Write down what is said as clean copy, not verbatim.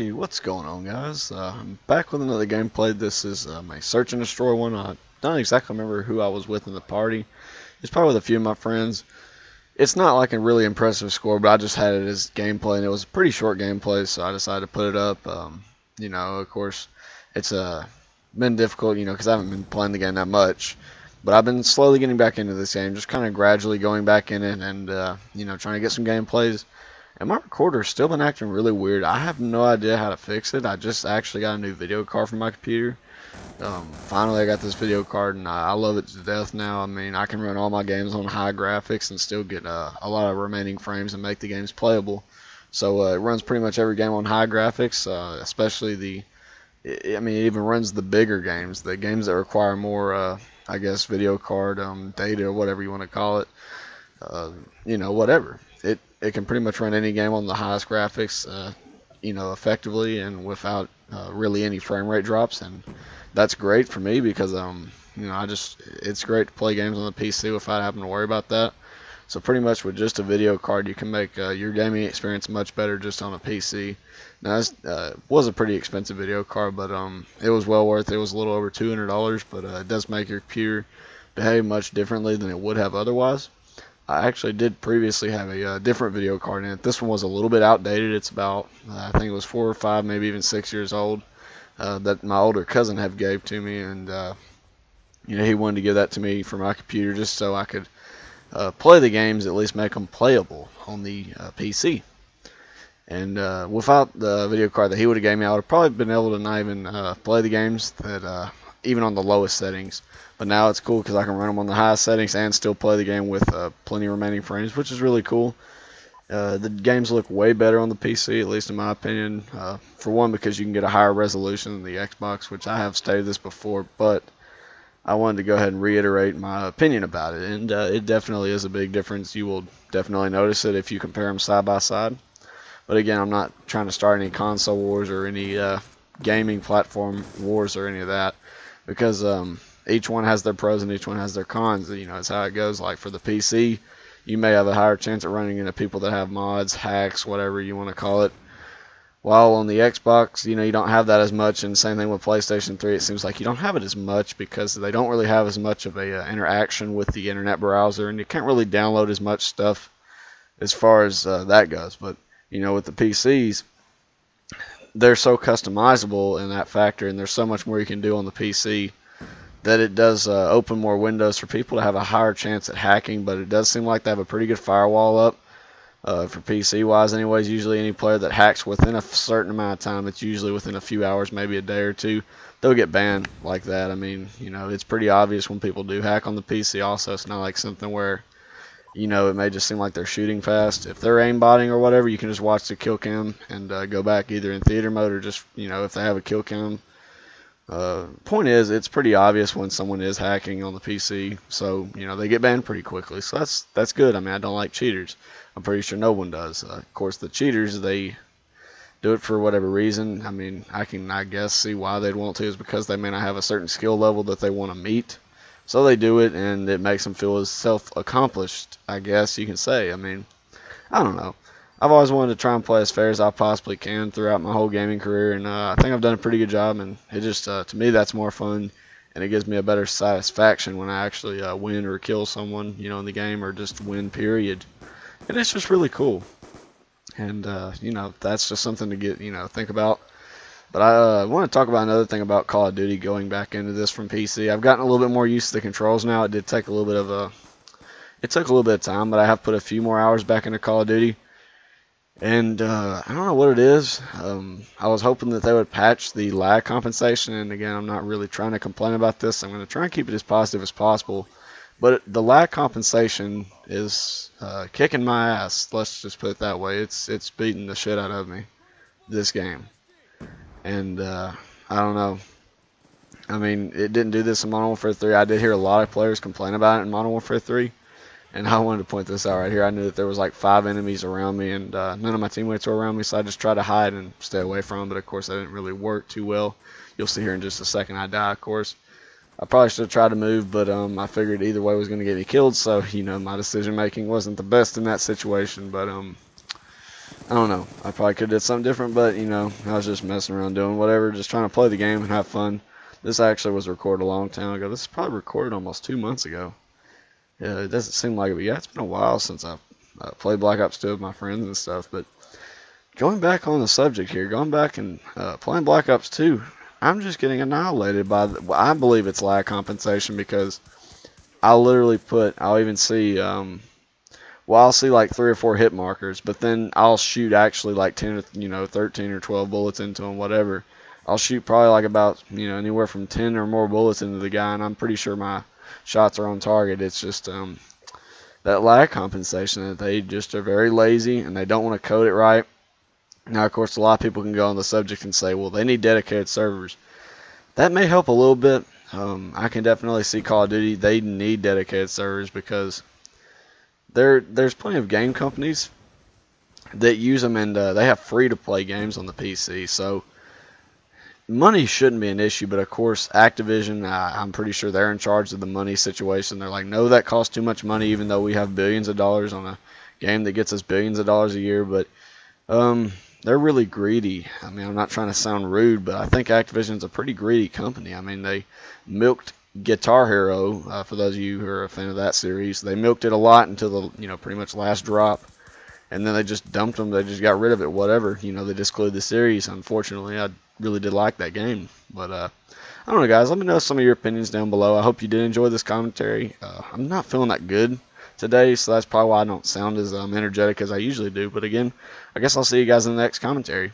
Hey, what's going on, guys? I'm back with another gameplay. This is my Search and Destroy one. I don't exactly remember who I was with in the party. It's probably with a few of my friends. It's not like a really impressive score, but I just had it as gameplay, and it was a pretty short gameplay, so I decided to put it up. Of course, it's been difficult, because I haven't been playing the game that much. But I've been slowly getting back into this game, just kind of gradually going back in it and, trying to get some gameplays. And my recorder's still been acting really weird. I have no idea how to fix it. I just actually got a new video card for my computer. Finally, I got this video card, and I love it to death now. I mean, I can run all my games on high graphics and still get a lot of remaining frames and make the games playable. So it runs pretty much every game on high graphics, especially it even runs the bigger games, the games that require more, video card data or whatever you want to call it. Whatever. It can pretty much run any game on the highest graphics, effectively and without really any frame rate drops, and that's great for me because it's great to play games on the PC without having to worry about that. So pretty much with just a video card, you can make your gaming experience much better just on a PC. Now this was a pretty expensive video card, but it was well worth it. It was a little over $200, but it does make your computer behave much differently than it would have otherwise. I actually did previously have a different video card in it. This one was a little bit outdated. It's about, I think it was 4 or 5, maybe even 6 years old, that my older cousin had gave to me, and he wanted to give that to me for my computer just so I could play the games, at least make them playable on the PC. And without the video card that he would have gave me, I would have probably been able to not even play the games that even on the lowest settings. But now it's cool because I can run them on the highest settings and still play the game with plenty of remaining frames, which is really cool. The games look way better on the PC, at least in my opinion. For one, because you can get a higher resolution than the Xbox, which I have stated this before, but I wanted to go ahead and reiterate my opinion about it. And it definitely is a big difference. You will definitely notice it if you compare them side by side. But again, I'm not trying to start any console wars or any gaming platform wars or any of that, because each one has their pros and each one has their cons. It's how it goes. Like for the PC, you may have a higher chance of running into people that have mods, hacks, whatever you want to call it. While on the Xbox, you don't have that as much, and same thing with PlayStation 3. It seems like you don't have it as much because they don't really have as much of a interaction with the internet browser, and you can't really download as much stuff as far as that goes. But with the PCs, they're so customizable in that factor, and there's so much more you can do on the PC that it does open more windows for people to have a higher chance at hacking. But it does seem like they have a pretty good firewall up for PC wise anyways. Usually any player that hacks within a certain amount of time, it's usually within a few hours, maybe a day or two, they'll get banned like that. I mean, it's pretty obvious when people do hack on the PC also. It's not like something where it may just seem like they're shooting fast. If they're aimbotting or whatever, you can just watch the kill cam and go back either in theater mode or just, if they have a kill cam. Point is, it's pretty obvious when someone is hacking on the PC, so, they get banned pretty quickly. So that's good. I mean, I don't like cheaters. I'm pretty sure no one does. Of course, the cheaters, they do it for whatever reason. I mean, I guess, see why they'd want to is because they may not have a certain skill level that they want to meet. So they do it, and it makes them feel as self-accomplished, I guess you can say. I mean, I don't know. I've always wanted to try and play as fair as I possibly can throughout my whole gaming career, and I think I've done a pretty good job, and it just, to me, that's more fun, and it gives me a better satisfaction when I actually win or kill someone, in the game, or just win, period. And it's just really cool. And, that's just something to get, think about. But I want to talk about another thing about Call of Duty, going back into this from PC. I've gotten a little bit more used to the controls now. It did take a little bit of time, but I have put a few more hours back into Call of Duty. And I don't know what it is. I was hoping that they would patch the lag compensation. And again, I'm not really trying to complain about this. I'm going to try and keep it as positive as possible. But the lag compensation is kicking my ass. Let's just put it that way. It's beating the shit out of me, this game. And I don't know. I mean, it didn't do this in Modern Warfare 3. I did hear a lot of players complain about it in Modern Warfare 3. And I wanted to point this out right here. I knew that there was like 5 enemies around me, and none of my teammates were around me, so I just tried to hide and stay away from them. But of course, that didn't really work too well. You'll see here in just a second I die, of course. I probably should have tried to move, but I figured either way was going to get me killed. So, my decision making wasn't the best in that situation. But I I don't know. I probably could have did something different, but, you know, I was just messing around doing whatever, just trying to play the game and have fun. This actually was recorded a long time ago. This is probably recorded almost 2 months ago. Yeah, it doesn't seem like it, but yeah, it's been a while since I've played Black Ops 2 with my friends and stuff. But going back on the subject here, going back and playing Black Ops 2, I'm just getting annihilated by, I believe it's lag compensation, because I'll literally I'll even see, I'll see like 3 or 4 hit markers, but then I'll shoot actually like 10, 13 or 12 bullets into him, whatever. I'll shoot probably like about, anywhere from 10 or more bullets into the guy, and I'm pretty sure my shots are on target. It's just that lag compensation, that they just are very lazy and they don't want to code it right. Now, of course, a lot of people can go on the subject and say, well, they need dedicated servers. That may help a little bit. I can definitely see Call of Duty, they need dedicated servers, because there's plenty of game companies that use them, and they have free-to-play games on the PC. So money shouldn't be an issue, but of course, Activision, I'm pretty sure they're in charge of the money situation. They're like, no, that costs too much money, even though we have billions of dollars on a game that gets us billions of dollars a year. But they're really greedy. I mean, I'm not trying to sound rude, but I think Activision's a pretty greedy company. I mean, they milked Guitar Hero, for those of you who are a fan of that series. They milked it a lot until the, pretty much last drop. And then they just dumped them. They just got rid of it, whatever. They discluded the series. Unfortunately, I really did like that game. But, I don't know, guys. Let me know some of your opinions down below. I hope you did enjoy this commentary. I'm not feeling that good today, so that's probably why I don't sound as energetic as I usually do. But, again, I guess I'll see you guys in the next commentary.